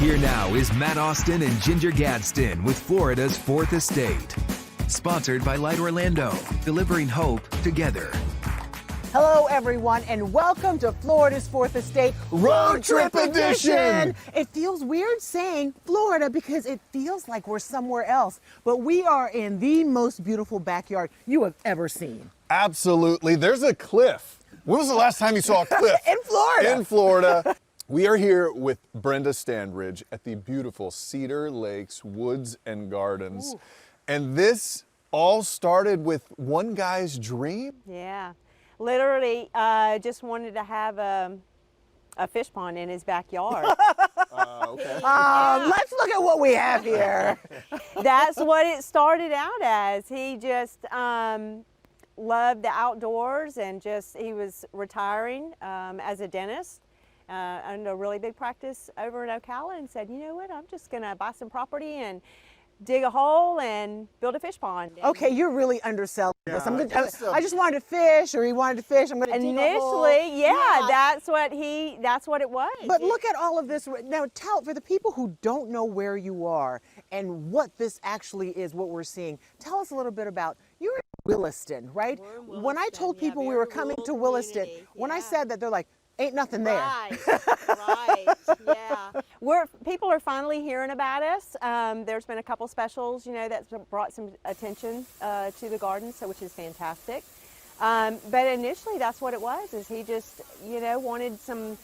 Here now is Matt Austin and Ginger Gadsden with Florida's Fourth Estate. Sponsored by Light Orlando, delivering hope together. Hello, everyone, and welcome to Florida's Fourth Estate Road Trip Edition. It feels weird saying Florida because it feels like we're somewhere else, but we are in the most beautiful backyard you have ever seen. Absolutely. There's a cliff. When was the last time you saw a cliff? In Florida. In Florida. We are here with Brenda Standridge at the beautiful Cedar Lakes Woods and Gardens. Ooh. And this all started with one guy's dream? Yeah. Literally just wanted to have a fish pond in his backyard. Okay. Let's look at what we have here. That's what it started out as. He just loved the outdoors and he was retiring as a dentist. Owned a really big practice over in Ocala and said, you know what, I'm just gonna buy some property and dig a hole and build a fish pond. Okay, you're really underselling this. I just wanted to fish, or he wanted to fish. I'm going to dig a hole. Initially, yeah, that's what it was. But look at all of this. Now, for the people who don't know where you are and what this actually is, what we're seeing, tell us a little bit about, you're in Williston, right? We're in Williston, when I told people we were coming to Williston, when I said that, they're like, ain't nothing there. Right, yeah. People are finally hearing about us. There's been a couple specials, that's brought some attention to the garden, which is fantastic. But initially, that's what it was. Is he just, wanted some,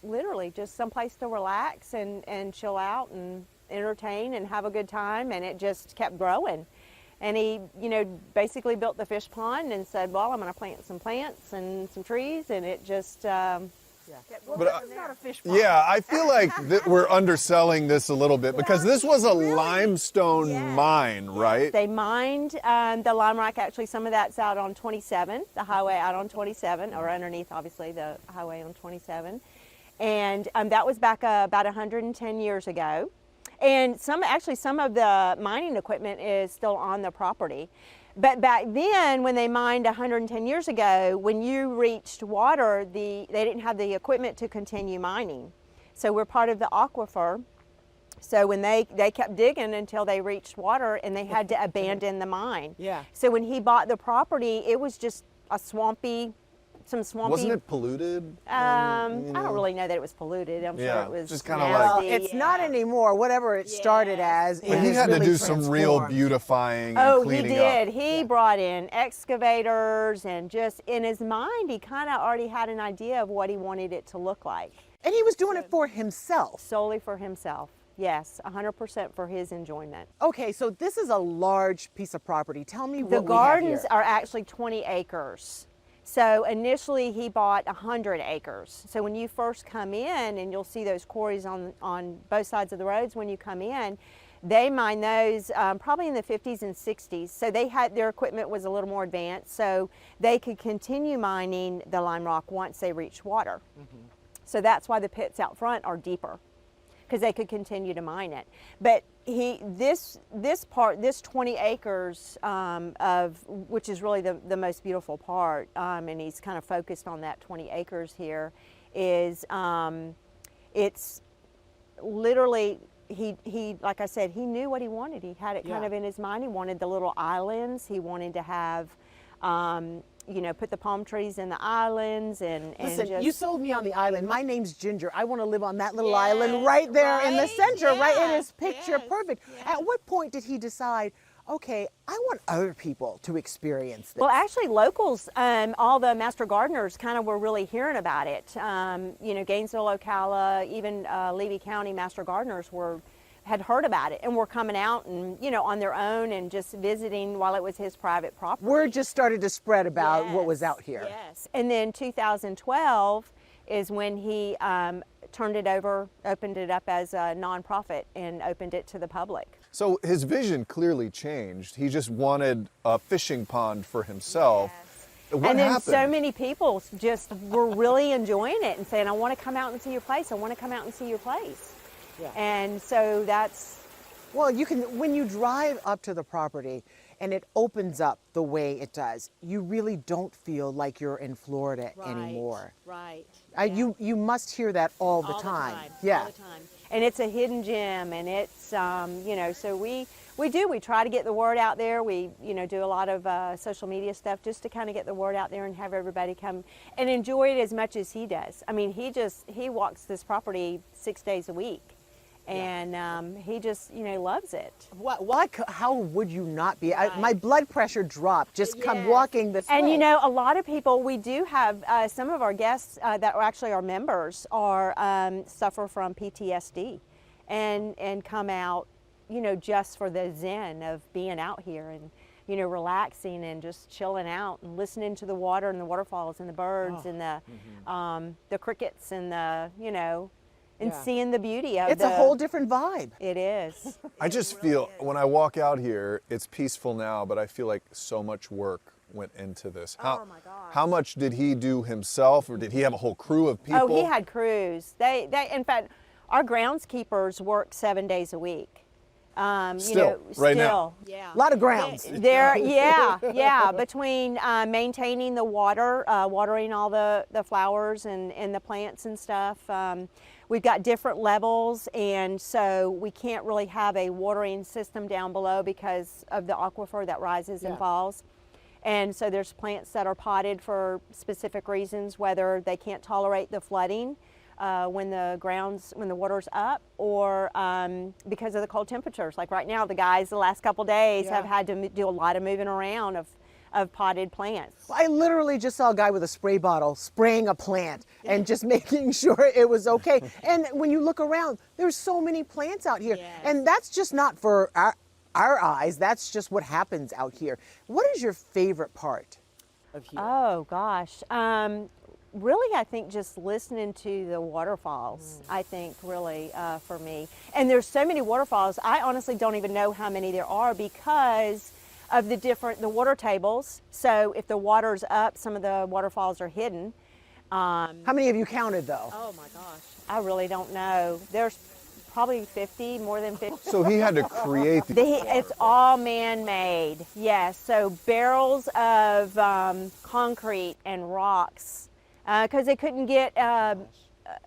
literally just some place to relax and chill out and entertain and have a good time, and it just kept growing. And he, basically built the fish pond and said, well, I'm going to plant some plants and some trees, and it just, Well, but it's not a fish pond. Yeah, I feel like we're underselling this a little bit because this was a limestone mine, right? They mined the lime rock. Actually, some of that's out on 27, the highway out on 27, or underneath, obviously, the highway on 27. And that was back about 110 years ago. And some of the mining equipment is still on the property. But back then, when they mined 110 years ago, when you reached water, they didn't have the equipment to continue mining. So we're part of the aquifer. So when they kept digging until they reached water, and they had to abandon the mine. Yeah. So when he bought the property, it was just some swampy. Wasn't it polluted? I don't really know that it was polluted. I'm sure it was just kind of nasty. like. It's not anymore. Whatever it started as, But he had to do some real beautifying and Oh, he cleaning did. up. He brought in excavators, and just in his mind, he kind of already had an idea of what he wanted it to look like. And he was doing it for himself. Solely for himself. Yes, 100% for his enjoyment. Okay, so this is a large piece of property. Tell me what The we have gardens here. are actually 20 acres. So initially he bought 100 acres. So when you first come in, and you'll see those quarries on both sides of the roads when you come in, they mine those probably in the 50s and 60s. So their equipment was a little more advanced, so they could continue mining the lime rock once they reached water. Mm-hmm. So that's why the pits out front are deeper, because they could continue to mine it. But this 20 acres which is really the most beautiful part, and he's kind of focused on that 20 acres here, is it's literally, he like I said, he knew what he wanted. He had it kind of in his mind. He wanted the little islands. He wanted to have put the palm trees in the islands and Listen, you sold me on the island. My name's Ginger. I want to live on that little island right there in the center, right in his picture. Perfect. At what point did he decide, okay, I want other people to experience this? Well, actually, locals, all the master gardeners kind of were really hearing about it. Gainesville, Ocala, even Levy County master gardeners had heard about it and were coming out and, on their own and just visiting while it was his private property. Word just started to spread about what was out here. Yes. And then 2012 is when he opened it up as a nonprofit and opened it to the public. So his vision clearly changed. He just wanted a fishing pond for himself. Yes. What and then happened? so many people just were really enjoying it and saying, I want to come out and see your place. I want to come out and see your place. Yeah. And so that's... Well, when you drive up to the property, and it opens up the way it does, you really don't feel like you're in Florida anymore. Right. You must hear that all the time. Yeah. All the time. And it's a hidden gem, and it's so we try to get the word out there. We do a lot of social media stuff just to kind of get the word out there and have everybody come and enjoy it as much as he does. I mean, he walks this property 6 days a week, and he just loves it. How would you not be? My blood pressure dropped just come walking this way. And a lot of people, we do have some of our guests that are actually our members are suffer from PTSD, and come out just for the zen of being out here and relaxing and just chilling out and listening to the water and the waterfalls and the birds and the crickets and and seeing the beauty of it's a whole different vibe. It is. I just feel when I walk out here, it's peaceful now, but I feel like so much work went into this. Oh my gosh. How much did he do himself, or did he have a whole crew of people? Oh, he had crews. They in fact, our groundskeepers work 7 days a week. Right now. Yeah. A lot of grounds. Between maintaining the water, watering all the flowers and the plants and stuff. We've got different levels, and so we can't really have a watering system down below because of the aquifer that rises and falls. And so there's plants that are potted for specific reasons, whether they can't tolerate the flooding when the water's up, or because of the cold temperatures. Like right now, the guys the last couple days have had to do a lot of moving around of potted plants. I literally just saw a guy with a spray bottle spraying a plant and just making sure it was okay. And when you look around, there's so many plants out here. And that's just not for our eyes, that's just what happens out here. What is your favorite part of here? Oh gosh. Really, I think just listening to the waterfalls, I think really for me. And there's so many waterfalls, I honestly don't even know how many there are because of the water tables. So if the water's up, some of the waterfalls are hidden. How many have you counted though? Oh my gosh, I really don't know. There's probably 50, more than 50. So he had to create It's all man-made, yes. So barrels of concrete and rocks, because they couldn't get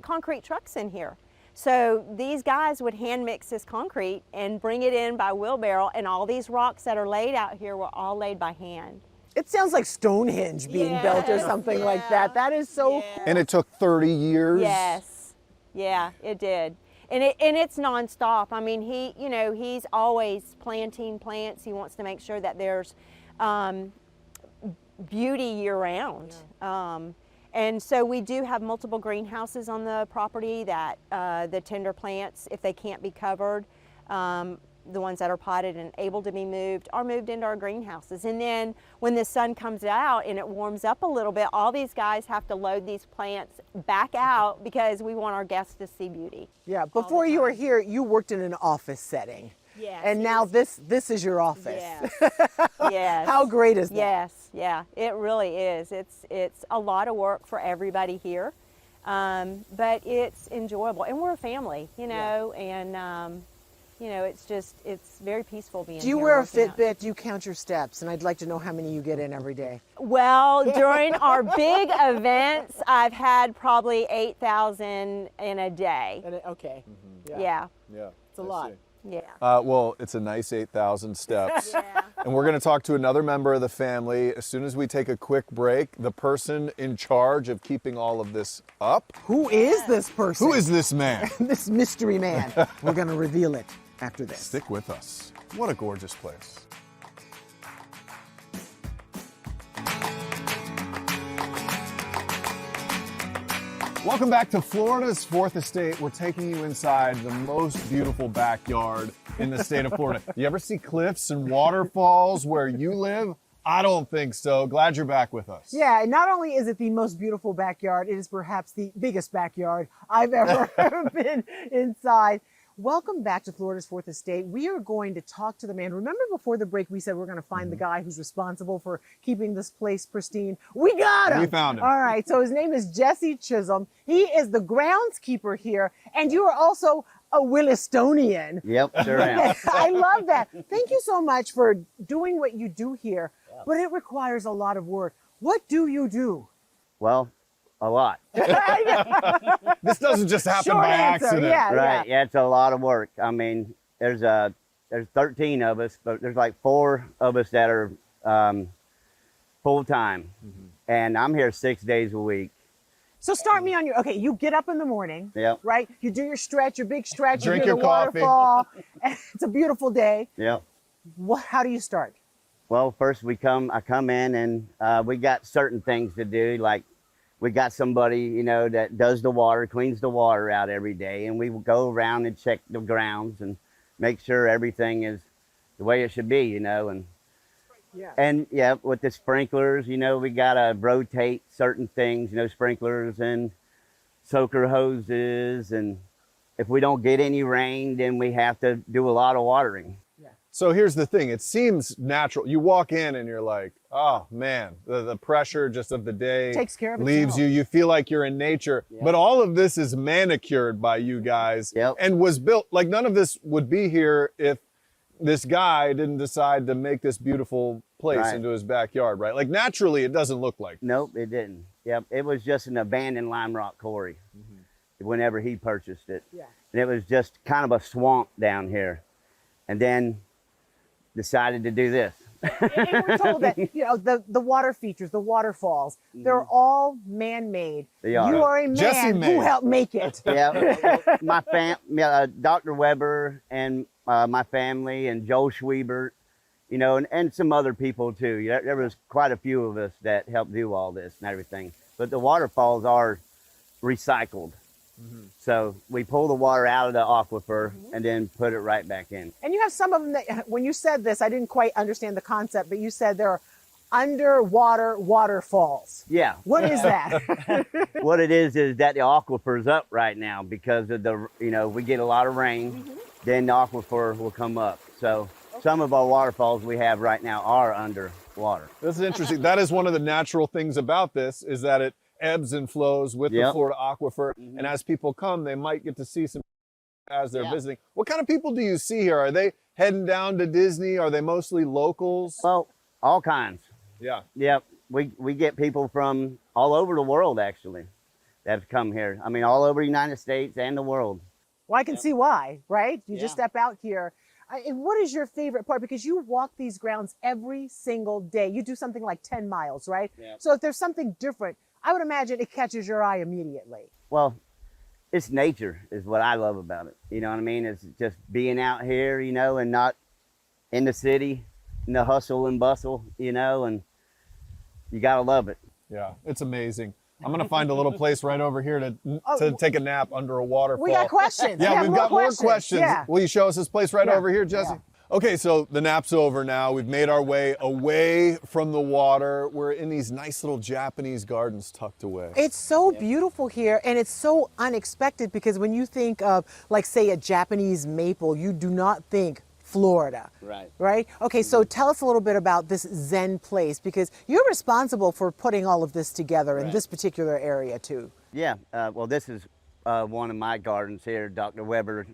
concrete trucks in here. So these guys would hand mix this concrete and bring it in by wheelbarrow, and all these rocks that are laid out here were all laid by hand. It sounds like Stonehenge being built or something like that. That is so cool. And it took 30 years? Yes, yeah, it did. And it's nonstop. I mean, he's always planting plants. He wants to make sure that there's beauty year-round. And so we do have multiple greenhouses on the property that the tender plants, if they can't be covered, the ones that are potted and able to be moved, are moved into our greenhouses. And then when the sun comes out and it warms up a little bit, all these guys have to load these plants back out because we want our guests to see beauty. Yeah, before you were here, you worked in an office setting. Yes. And now this is your office. Yes. Yes. How great is that? Yes, yeah, it really is. It's a lot of work for everybody here, but it's enjoyable. And we're a family, and it's very peaceful being here. Do you wear a working out. Fitbit? Do you count your steps? And I'd like to know how many you get in every day. Well, during our big events, I've had probably 8,000 in a day. Okay. Yeah. Yeah. It's a lot. Yeah. Well, it's a nice 8,000 steps. And we're going to talk to another member of the family as soon as we take a quick break. The person in charge of keeping all of this up. Who is this person? Who is this man? This mystery man? We're going to reveal it after this. Stick with us. What a gorgeous place. Welcome back to Florida's Fourth Estate. We're taking you inside the most beautiful backyard in the state of Florida. You ever see cliffs and waterfalls where you live? I don't think so. Glad you're back with us. Yeah, and not only is it the most beautiful backyard, it is perhaps the biggest backyard I've ever been inside. Welcome back to Florida's Fourth Estate. We are going to talk to the man. Remember before the break we said we're going to find the guy who's responsible for keeping this place pristine? We got him! We found him. All right, so his name is Jesse Chisholm. He is the groundskeeper here, and you are also a Willistonian. Yep, sure am. I love that. Thank you so much for doing what you do here, but it requires a lot of work. What do you do? Well, a lot. This doesn't just happen Short by answer, accident. yeah. Right, yeah, it's a lot of work. I mean, there's 13 of us, but there's like 4 of us that are full-time. And I'm here 6 days a week. So start me on your, okay, you get up in the morning, Yep. right? You do your stretch, your big stretch, Drink you do the your coffee. waterfall. And it's a beautiful day. Yep. How do you start? Well, first I come in and we got certain things to do. Like we got somebody, you know, that does the water, cleans the water out every day. And we will go around and check the grounds and make sure everything is the way it should be, you know. And yeah, with the sprinklers, you know, we gotta rotate certain things, you know, sprinklers and soaker hoses. And if we don't get any rain, then we have to do a lot of watering. So here's the thing, it seems natural. You walk in and you're like, oh man, the pressure just of the day Takes care of leaves itself. you. You feel like you're in nature. Yeah. But all of this is manicured by you guys Yep. and was built, like none of this would be here if this guy didn't decide to make this beautiful place Right. into his backyard, right? Like naturally, it doesn't look like. Nope, it didn't. Yep, it was just an abandoned lime rock quarry whenever he purchased it. Yeah. And it was just kind of a swamp down here. And then decided to do this. And we're told that, you know, the water features, the waterfalls, they're all man-made. They are. You are a Jesse man made. who helped make it. Yeah, Dr. Weber and my family and Joel Schwiebert, you know, and some other people too. Yeah, there was quite a few of us that helped do all this and everything. But the waterfalls are recycled. So we pull the water out of the aquifer and then put it right back in. And you have some of them that, when you said this, I didn't quite understand the concept, but you said there are underwater waterfalls. Yeah. What is that? What it is that the aquifer's up right now because of the, you know, we get a lot of rain, then the aquifer will come up. So some of our waterfalls we have right now are underwater. This is interesting. That is one of the natural things about this is that it ebbs and flows with the Yep. Florida aquifer. And as people come, they might get to see some as they're Yeah. visiting. What kind of people do you see here? Are they heading down to Disney? Are they mostly locals? Well, all kinds. Yeah. Yep, we get people from all over the world actually that have come here. I mean, all over the United States and the world. Well, I can see why, right? You just Yeah. step out here. And what is your favorite part? Because you walk these grounds every single day. You do something like 10 miles, right? Yep. So if there's something different, I would imagine it catches your eye immediately. Well, it's nature is what I love about it. You know what I mean? It's just being out here, you know, and not in the city, in the hustle and bustle, you know, and you gotta love it. Yeah. It's amazing. I'm going to find a little place right over here to take a nap under a waterfall. We got questions. Yeah, We have we've got more questions. questions. Yeah. Will you show us this place right Yeah. over here, Jesse? Yeah. Okay, so the nap's over now. We've made our way away from the water. We're in these nice little Japanese gardens tucked away. It's so beautiful here, and it's so unexpected because when you think of, like, say, a Japanese maple, you do not think Florida. Right. Right? Okay, so tell us a little bit about this Zen place because you're responsible for putting all of this together in this particular area, too. Yeah, well, this is one of my gardens here. Dr. Weber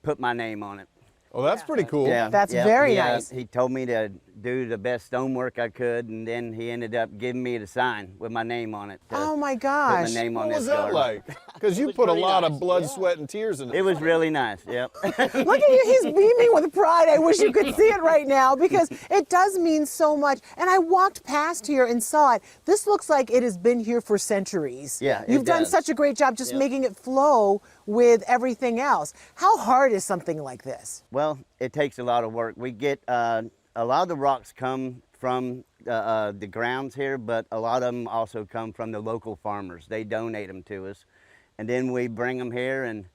put my name on it. Oh, that's pretty cool. Yeah, That's very he, nice. He told me to do the best stonework I could, and then he ended up giving me the sign with my name on it. Oh, my Put gosh. my name on What this was that garden. like? Because you was put a pretty lot nice, of blood, yeah. sweat, and tears in it. It was really nice. Yep. Look at you, he's beaming with pride. I wish you could see it right now because it does mean so much. And I walked past here and saw it. This looks like it has been here for centuries. Yeah, it You've done does. such a great job just Yep. making it flow with everything else. How hard is something like this? Well, it takes a lot of work. We get a lot of the rocks come from the grounds here, but a lot of them also come from the local farmers. They donate them to us, and then we bring them here, and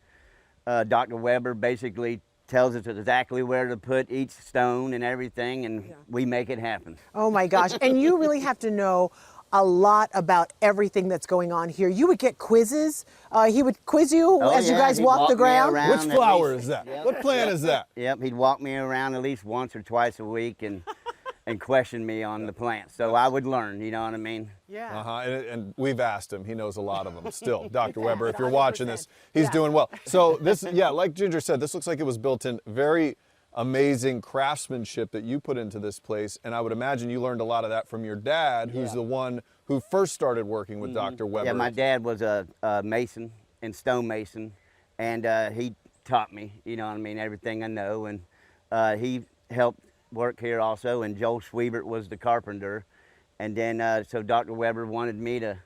Dr. Weber basically tells us exactly where to put each stone and everything, and we make it happen. Oh my gosh. And you really have to know a lot about everything that's going on here. You would get quizzes. He would quiz you as you guys he'd walk the me ground. around Which at flower least- is that? Yep. What plant is that? Yep, he'd walk me around at least once or twice a week and question me on the plants. So I would learn, you know what I mean? Yeah. Uh-huh. And we've asked him. He knows a lot of them still. Dr. Weber, if you're watching this, he's doing well. So this, yeah, like Ginger said, this looks like it was built in very amazing craftsmanship that you put into this place. And I would imagine you learned a lot of that from your dad, who's the one who first started working with Dr. Weber. Yeah, my dad was a mason and stonemason, and he taught me, you know what I mean, everything I know. And he helped work here also, and Joel Schwiebert was the carpenter. And then, so Dr. Weber wanted me to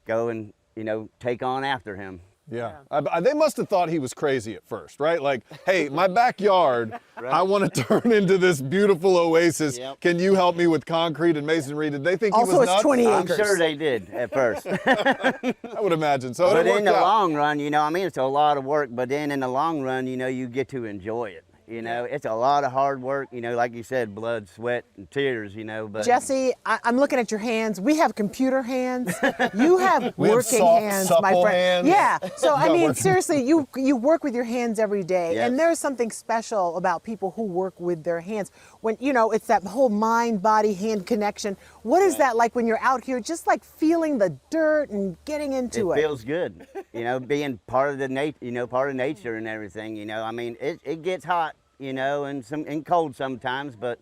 go and, you know, take on after him. Yeah. They must have thought he was crazy at first, right? Like, hey, my backyard, I want to turn into this beautiful oasis. Yep. Can you help me with concrete and masonry? Did they think Also, he was it's nuts? 20 I'm acres. sure they did at first. I would imagine. So But it in worked the out. long run, you know, I mean, it's a lot of work, but then in the long run, you know, you get to enjoy it. You know, it's a lot of hard work, you know, like you said, blood, sweat, and tears, you know. But Jesse, I'm looking at your hands. We have computer hands. You have We have working soft, hands, supple my friend. hands. Yeah. So I got mean, working. seriously, you work with your hands every day, Yes. and there's something special about people who work with their hands. When you know, it's that whole mind, body, hand connection. What is that like when you're out here, just like feeling the dirt and getting into it it? feels good, you know, being part of the part of nature and everything. You know, I mean, it gets hot, you know, and cold sometimes, but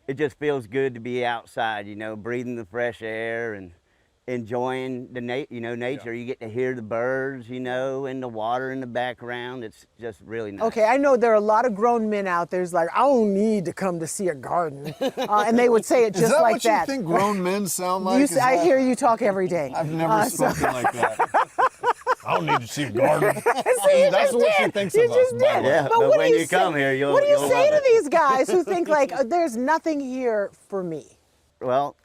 it just feels good to be outside, you know, breathing the fresh air and enjoying the nature. You get to hear the birds, you know, and the water in the background. It's just really nice. Okay, I know there are a lot of grown men out there's like, I don't need to come to see a garden, and they would say it just Is that like what that. you think grown men sound like? Is I that- hear you talk every day. I've never spoken like that. I don't need to see a garden. See, you That's just what she did. thinks You of us, just by did. the way. Yeah, but what when do you come say- here, you'll- what do you you'll say love to it. these guys who think like, there's nothing here for me? Well,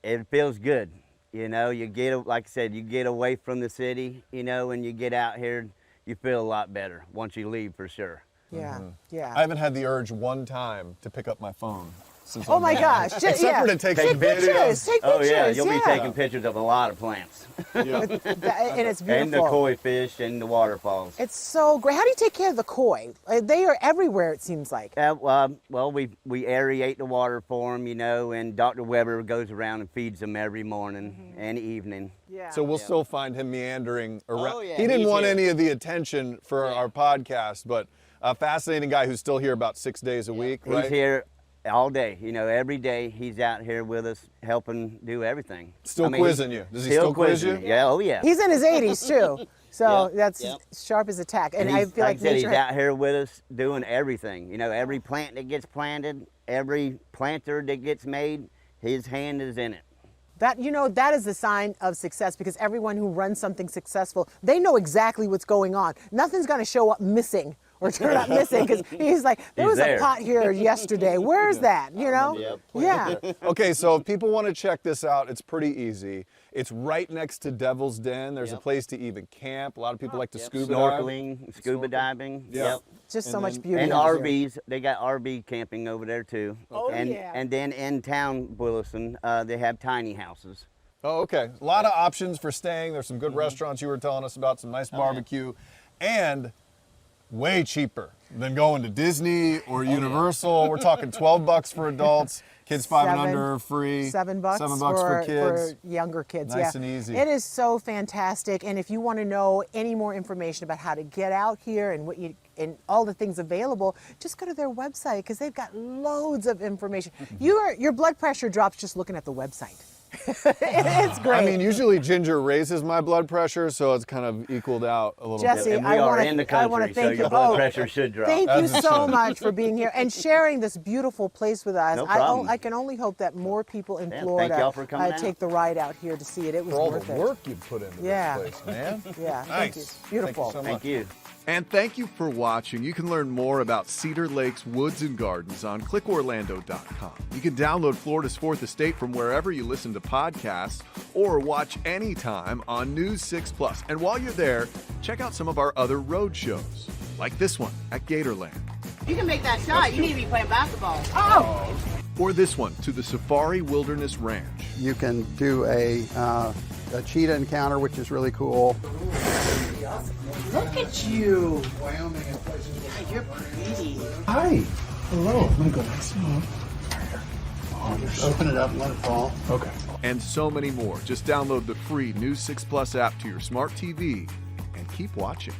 it feels good. You know, you get, like I said, you get away from the city, you know, when you get out here, you feel a lot better once you leave for sure. Yeah, yeah. I haven't had the urge one time to pick up my phone since Oh I've my been gosh! here. Just, Except yeah. for to take Take some pictures. videos. Take Oh pictures. yeah, you'll be yeah. taking pictures of a lot of plants. Yeah. And it's beautiful. And the koi fish and the waterfalls. It's so great. How do you take care of the koi? They are everywhere, it seems like. Well, we aerate the water for them, you know, and Dr. Weber goes around and feeds them every morning and evening. Yeah. So we'll still find him meandering around. Oh, yeah, He didn't he's want here. any of the attention for our podcast, but a fascinating guy who's still here about 6 days a week, right? He's here all day, you know, every day he's out here with us helping do everything. Still quizzing you. Does he still quiz quizzing you? me. Yeah, oh yeah. He's in his 80s too, so Yep, that's yep. sharp as a tack. And And I he's, feel like I said, he's nature. out here with us doing everything. You know, every plant that gets planted, every planter that gets made, his hand is in it. That, you know, that is a sign of success, because everyone who runs something successful, they know exactly what's going on. Nothing's going to show up missing or turn up missing, because he's like, there He's was there. a pot here yesterday. Where's that? You know? Yep. Yeah. Okay, so if people want to check this out, it's pretty easy. It's right next to Devil's Den. There's a Yep. place to even camp. A lot of people like to Yep. scuba dive. Snorkeling, scuba diving. Yeah. Yep. Just And so much then- beauty. And out here. RVs, they got RV camping over there too. Oh, and, yeah. And then in town, Williston, they have tiny houses. Oh, okay. A lot of options for staying. There's some good restaurants you were telling us about, some nice barbecue, and way cheaper than going to Disney or Universal. We're talking $12 for adults. Kids 5 and under are free. $7 $7 for kids. for younger kids. Nice yeah. and easy. It is so fantastic. And if you want to know any more information about how to get out here and what you and all the things available, just go to their website, because they've got loads of information. Your blood pressure drops just looking at the website. It's great. I mean, usually Ginger raises my blood pressure, so it's kind of equaled out a little Jesse, bit. And we I are wanna- in the I wanna country, so thank your you. blood Oh, pressure should drop. Thank you As it so should. much for being here and sharing this beautiful place with us. No problem. I can only hope that more people in Yeah, Florida thank y'all for coming out. take the ride out here to see it. It was For all worth the it. work you put into Yeah. this place, man. Yeah, thank you. Nice. Beautiful. Thank you so Thank much. you. And thank you for watching. You can learn more about Cedar Lake's Woods and Gardens on clickorlando.com. You can download Florida's Fourth Estate from wherever you listen to podcasts, or watch anytime on News 6+. And while you're there, check out some of our other road shows, like this one at Gatorland. You can make that shot. You need to be playing basketball. Oh! Or this one to the Safari Wilderness Ranch. You can do a cheetah encounter, which is really cool. Look at you. Wyoming and places. God, you're pretty. Hi. Hello. I'm gonna go nice and low. Oh, just open it up and let it fall. Okay. And so many more. Just download the free News 6 Plus app to your smart TV and keep watching.